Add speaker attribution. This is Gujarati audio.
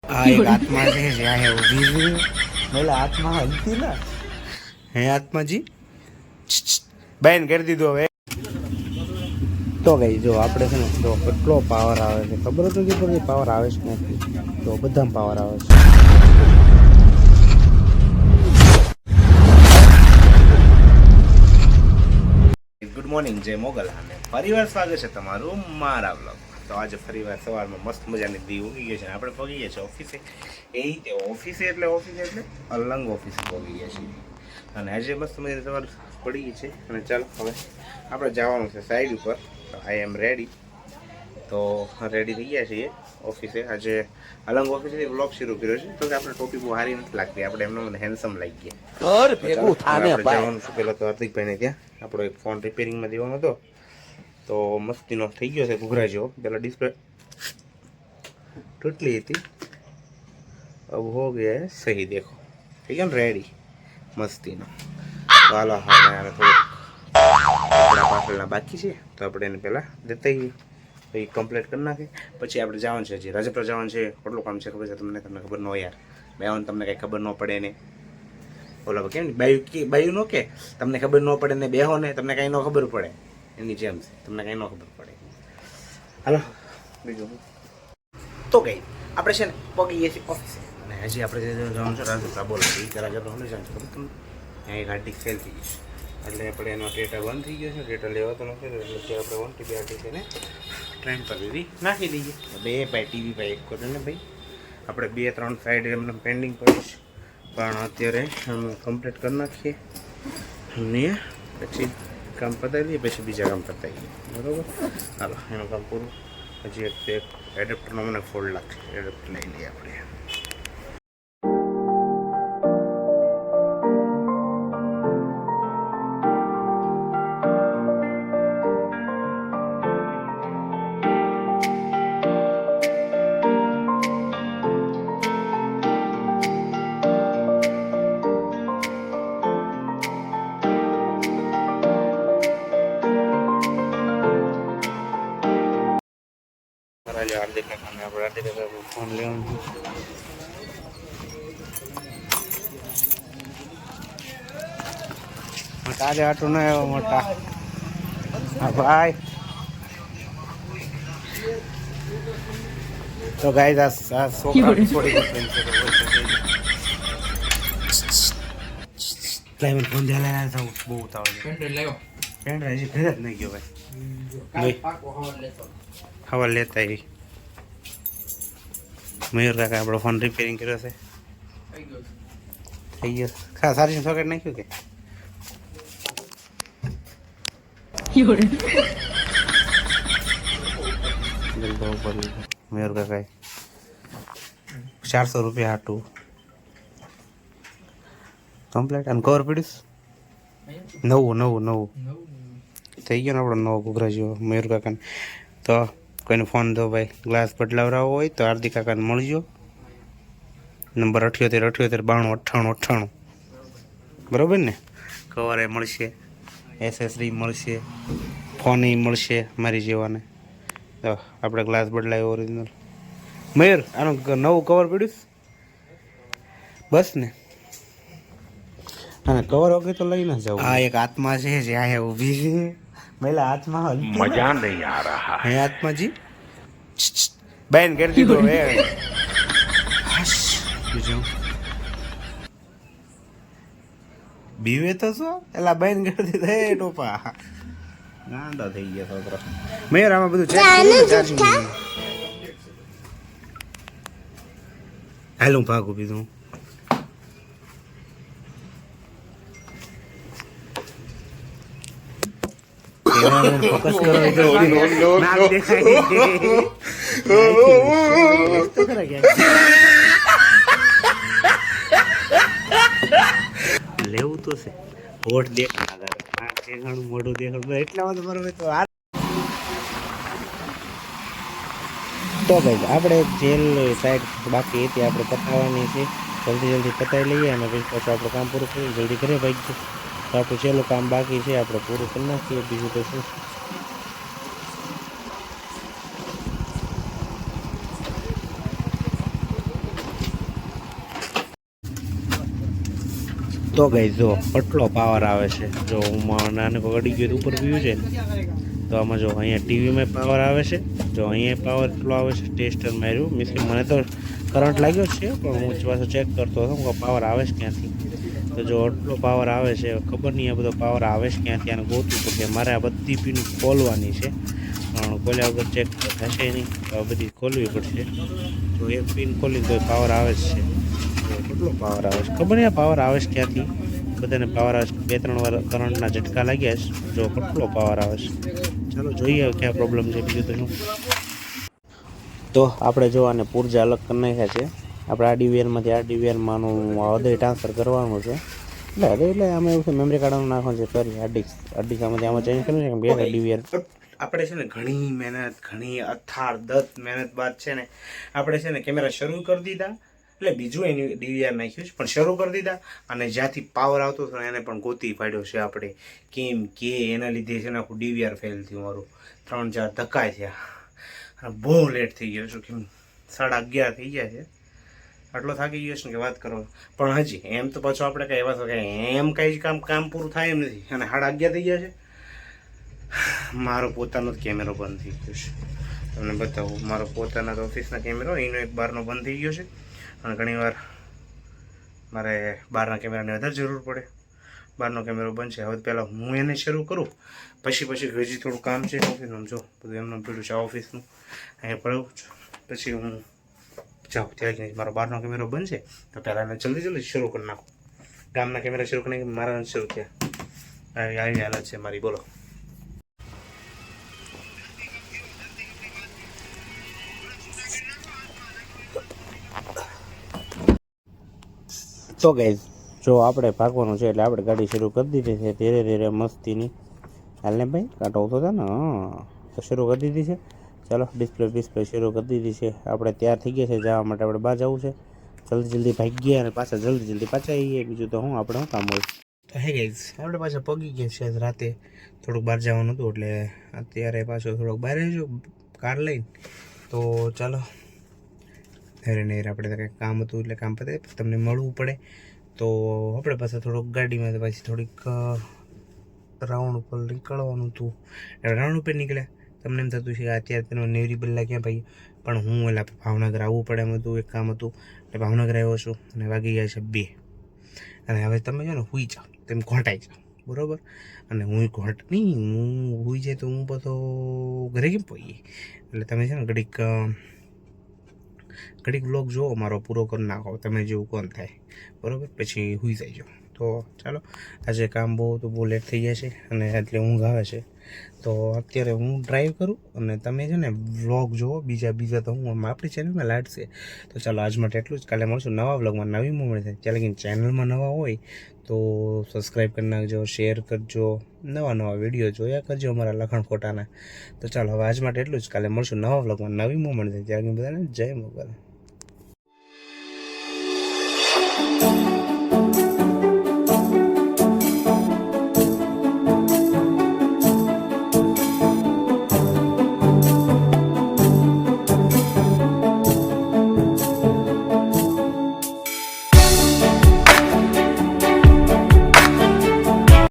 Speaker 1: આ એક આત્મા છે જ્યાં હે ઊભી છે મહિલા આત્મા હલતી ના હે આત્માજી બેન કરી દીધું હવે તો ગઈ જો આપણે છે ને તો કેટલો પાવર આવે છે ખબર જ નથી પડતી પાવર આવે છે નથી તો બધામાં પાવર આવે છે ગુડ મોર્નિંગ જય મોગલ અને ફરીવાર સ્વાગત છે તમારું મારા બ્લોગ તો આજે ફરીવાર સવારમાં મસ્ત મજાની દી ઉગી ગઈ છે આપણે પગી ગયા છે ઓફિસે એ રીતે ઓફિસે એટલે અલંગ ઓફિસે પગી ગયા છીએ અને આજે મસ્ત મજાની સવાર પડી ગઈ છે અને ચાલો હવે આપણે જવાનું છે સાઈડ ઉપર તો આઈ એમ રેડી તો રેડી થઈ ગયા છીએ ઓફિસે આજે અલંગ ઓફિસેથી બ્લોગ શરૂ કર્યો છે તો કે આપણે ટોપી બહુ સારી નથી લાગતી આપણે એમનો હેન્ડસમ લાગી ગયા આપણે જવાનું છે પહેલાં તો હાર્દિકભાઈને ત્યાં આપણો એક ફોન રિપેરિંગમાં દેવાનો હતો તો મસ્તીનો થઈ ગયો છે ઘૂઘરા જેવો પહેલાં ડિસ્પ્લે તૂટલી હતી अब हो गया है सही देखो ठीक है ना रेडी मस्तीનો તો હાલો હવે યાર થોડુંક આપણા પાછળના બાકી છે તો આપણે એને પહેલાં દેતા પછી કમ્પ્લીટ કરી નાખીએ પછી આપણે જવાનું છે હજી રાજપુર જવાનું છે કેટલું કામ છે ખબર છે તમને ખબર ન હોય યાર બેવાનું તમને કંઈ ખબર ન પડે ને ઓલા કેમ ને બાયું નો કે તમને ખબર ન પડે ને બેહો ને તમને કાંઈ ન ખબર પડે એની જેમ છે તમને કાંઈ ન ખબર પડે હાલો બીજું તો ગઈ આપણે છે ને પગીએ છીએ ઓફિસે અને હજી આપણે જવાનું છે રાજપુર બોલો એ કરા જતો હમણાં જવાનું છે ખબર તમને ત્યાં એક ગાડી ફેલ થઈ ગઈ છે એટલે આપણે એનો ડેટા બંધ થઈ ગયો છે ડેટા લેવાતો નથી એટલે આપણે 1 TB આરટીસીને ટ્રેન પર દીધી નાખી દઈએ બે ભાઈ ટીવી ભાઈ એક કરે ને ભાઈ આપણે 2-3 સાઈડ એમને પેન્ડિંગ પડી છે પણ અત્યારે કમ્પ્લીટ કરી નાખીએ અને પછી કામ પતાવી દઈએ પછી બીજા કામ પતાવીએ બરાબર હાલો એનું કામ પૂરું હજી એક એડેપ્ટરનો મને ફોલ્ડ લાગશે એડેપ્ટર લઈ લઈએ આપણે હાર્દિક કાકાને આપણે હાર્દિક કાકા ફોન લેવાનું તારે આટલું ના આવ્યો મોટા હા ભાઈ તો ગાય આ છોકરા થોડી પ્લાયમેટ ફોન ધ્યાન થવું બહુ ઉતાવળ પેન્ટ હજી ઘરે જ નહીં ગયો ભાઈ હવા લેતા આવી મયુર કાકા આપણો ફોન રિપેરિંગ કર્યો છે થઈ ગયો ખાસ સારી સોકેટ નાખ્યું કે મયુર કાકા 400 રૂપિયા હાટું કમ્પ્લીટ અને કવર પીડીશ નવું થઈ ગયો ને આપણો નવો ઘૂઘરા જેવો મયુર કાકાને તો કોઈને ફોન દો ભાઈ ગ્લાસ બદલાવડાવો હોય તો હાર્દિક કાકાને મળજો નંબર 78 બરાબર ને કવર એ મળશે એસેસરી મળશે ફોન એ મળશે મારી જેવાને તો આપણે ગ્લાસ બદલાવ્યો ઓરિજિનલ મયુર આનું નવું કવર પડ્યું બસ ને અને કવર વગર તો લઈ ના જાવ આ એક આત્મા છે જ્યાં હે ઊભી છે મહિલા આત્મા મજા નહીં આ રહા હે આત્માજી બેન કરી દીધું હવે બીજું બીવે તો શું એલા બેન કરી દીધું હે ટોપા ગાંડા થઈ ગયા છોકરા મેર આમાં બધું ચાર્જિંગ હાલું ભાગું બીજું ફોકસ કરો લેવું તો છે હોઠ દેખાડું મોઢું દેખાડું એટલા બધું બરોબર તો ભાઈ આપણે જેલ સાઈડ બાકી હતી આપણે પતાવવાની છે જલ્દી પતાવી લઈએ અને પછી પાછું આપણું કામ પૂરું કરીએ જલ્દી ઘરે ભાઈ તો આપણું છેલ્લું કામ બાકી છે આપણે પૂરું કરી નાખીએ બીજું તો શું તો ગઈ જો કેટલો પાવર આવે છે. જો હું નાને અડી ગયો ઉપર વ્યૂ છે ને, તો આમાં જો અહીંયા ટીવીમાં પાવર આવે છે. જો અહીંયા પાવર એટલો આવે છે. ટેસ્ટર માર્યું મીન્સ કે મને તો કરંટ લાગ્યો જ છે, પણ હું પાછો ચેક કરતો હતો કે પાવર આવે છે ક્યાંથી. તો જો એટલો પાવર આવે છે, ખબર નહીં આ બધો પાવર આવે છે ક્યાંથી, આને ગોતવું પડશે. મારે આ બધી પિન ખોલવાની છે, ખોલ્યા વગર ચેક થશે નહીં, તો આ બધી ખોલવી પડશે. તો એક પિન ખોલી તો પાવર આવે જ છે. કેટલો પાવર આવે છે ખબર નહીં, આ પાવર આવે છે ક્યાંથી. બધાને પાવર આવે છે. 2-3 વાર કરંટના ઝટકા લાગ્યા છે. જો કેટલો પાવર આવે છે. ચાલો જોઈએ ક્યાં પ્રોબ્લેમ છે. બીજું તો શું, તો આપણે જો આને પૂર્જા અલગ કરી નાખ્યા છે. આપણે આ ડીવીઆરમાંથી આ ડીવીઆરમાંનું હૃદય ટ્રાન્સફર કરવાનું છે. એટલે આમાં એવું છે, મેમરી કાર્ડનું નાખવાનું છે. સોરી, હાર્ડ આમાં ચેન્જ કરવું છે કે બે ડીવીઆર. આપણે છે ને ઘણી મહેનત, ઘણી અથાળદત મહેનત બાદ છે ને આપણે છે ને કેમેરા શરૂ કરી દીધા. એટલે બીજું એની ડીવીઆર નાખ્યું છે, પણ શરૂ કરી દીધા. અને જ્યાંથી પાવર આવતો હતો એને પણ ગોતી પાડ્યો છે આપણે. કેમ કે એના લીધે છે ને આખું ડીવીઆર ફેલ થયું મારું. 3-4 ધક્કા થયા અને બહુ લેટ થઈ ગયો છું. કેમ 11:30 થઈ ગયા છે. આટલો થાકી ગયો છે ને કે વાત કરો. પણ હજી એમ તો પાછું આપણે કંઈ એવા તો એમ કંઈ કામ પૂરું થાય એમ નથી. અને 11:30 થઈ ગયા છે. મારો પોતાનો જ કેમેરો બંધ થઈ ગયો છે. તમને બતાવું, મારો પોતાના તો ઓફિસના કેમેરો, એનો એક બહારનો બંધ થઈ ગયો છે. અને ઘણીવાર મારે બહારના કેમેરાની વધારે જરૂર પડે. બહારનો કેમેરો બંધ છે. હવે પહેલાં હું એને શરૂ કરું, પછી હજી થોડું કામ છે ઓફિસનું. જો બધું એમનું પીડું છે ઓફિસનું, અહીંયા પડવું છું. પછી હું જાઉં ત્યાં મારો બહારનો કેમેરો બંધ છે, તો પહેલાં એને જલ્દી શરૂ કરી નાખું. ગામના કેમેરા શરૂ કરીને મારા શરૂ થયા. આવી હાલત છે મારી, બોલો. તો ગાઈઝ જો આપણે ભાગવાનું છે, એટલે આપણે ગાડી શરૂ કરી દીધી છે. ધીરે ધીરે મસ્તીની હાલને ભાઈ, કાંટો આવતો હતા ને. તો શરૂ કરી દીધી છે. ચાલો ડિસ્પ્લે શરૂ કરી દીધી છે. આપણે તૈયાર થઈ ગયા છે જવા માટે. આપણે બહાર જવું છે. જલ્દી ભાગીએ અને પાછા જલ્દી પાછા આવીએ. બીજું તો આપણે શું કામ હોય. તો હે ગાઈઝ આપણે પાછા પગી ગયા છે. રાતે થોડુંક બહાર જવાનું હતું, એટલે અત્યારે પાછો થોડોક બહાર જો કાર લઈને. તો ચાલો નેર આપણે કંઈક કામ હતું, એટલે કામ પતે તમને મળવું પડે. તો આપણે પાછા થોડોક ગાડીમાં પછી થોડીક રાઉન્ડ ઉપર નીકળવાનું હતું. રાઉન્ડ ઉપર નીકળ્યા. તમને એમ થતું છે કે અત્યારે તેનો નેવરી બલ્લા ક્યાં ભાઈ, પણ હું એટલે ભાવનગર આવવું પડે એમ હતું. એક કામ હતું એટલે ભાવનગર આવ્યો છું. અને વાગી ગયા છે 2. અને હવે તમે જો ને હુઈ જાઓ, તેમ ઘોંટાઈ જાઓ, બરાબર. અને હું હુઈ જાય તો હું બધો ઘરે કેમ પહોંચીએ. એટલે તમે છે ને ઘડીક વ્લોગ જુઓ મારો, પૂરો કરી નાખો તમે જેવું કોણ થાય, બરાબર. પછી હુઈ જાય. તો ચાલો, આજે કામ બહુ લેટ થઈ જાય છે અને એટલે ઊંઘ આવે છે. તો અત્યારે હું ડ્રાઈવ કરું અને તમે છે ને વ્લોગ જુઓ. બીજા તો હું આપણી ચેનલમાં લાડશે. તો ચાલો આજ માટે એટલું જ. કાલે મળશું નવા વ્લોગમાં, નવી મૂવમેન્ટ થાય. ચાલો કે ચેનલમાં નવા હોય તો સબસ્ક્રાઈબ કરી નાખજો, શેર કરજો, નવા વિડીયો જોયા કરજો અમારા લખણ ખોટાના. તો ચાલો હવે આજ માટે એટલું જ. કાલે મળશું નવા વ્લોગમાં, નવી મૂવમેન્ટ થાય. ત્યાં બધાને જય મોગલ.